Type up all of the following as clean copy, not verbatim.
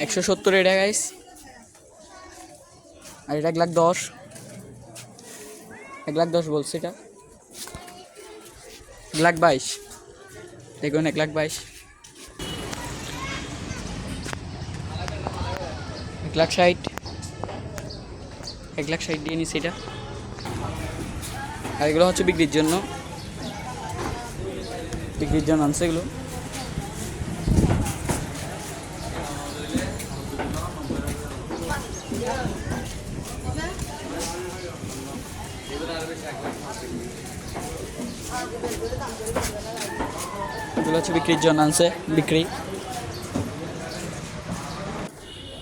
$170 এটা গাইস। আর এটা 1,10,000, 1,10,000 বলছে, এটা 1,22,000, দেখুন 1,22,000, 1,60,000, 1,60,000 দিয়ে নিচ্ছে এটা। আর এগুলো হচ্ছে বিক্রির জন্য আনছে এগুলো। এগুলো হচ্ছে বিক্রির জন্য আনছে, বিক্রি।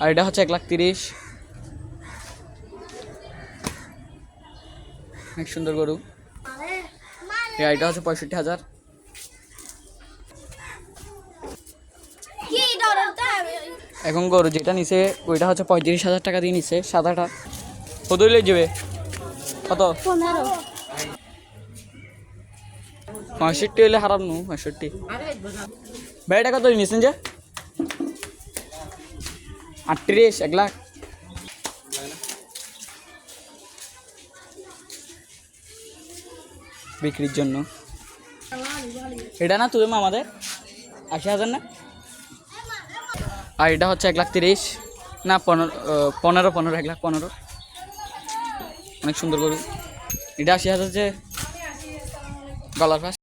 আর এটা হচ্ছে 1,30,000, অনেক সুন্দর গরু। এটা হচ্ছে 65,000। এখন গরু যেটা নিছে ওইটা হচ্ছে 35,000 টাকা দিয়ে নিছে, সাদাটা। কত হইলে যাবে? কত? 65 হইলে হারাম নু, 65। ভাই এটা কত নিয়েছেন যে? 38, 1,00,000। বিক্রির জন্য এটা না তুই আমাদের 80,000 না? আর এটা হচ্ছে 1,30,000 না 15, 1,15,000, অনেক সুন্দর গরু। এটা 80,000 যে গলার পাশ।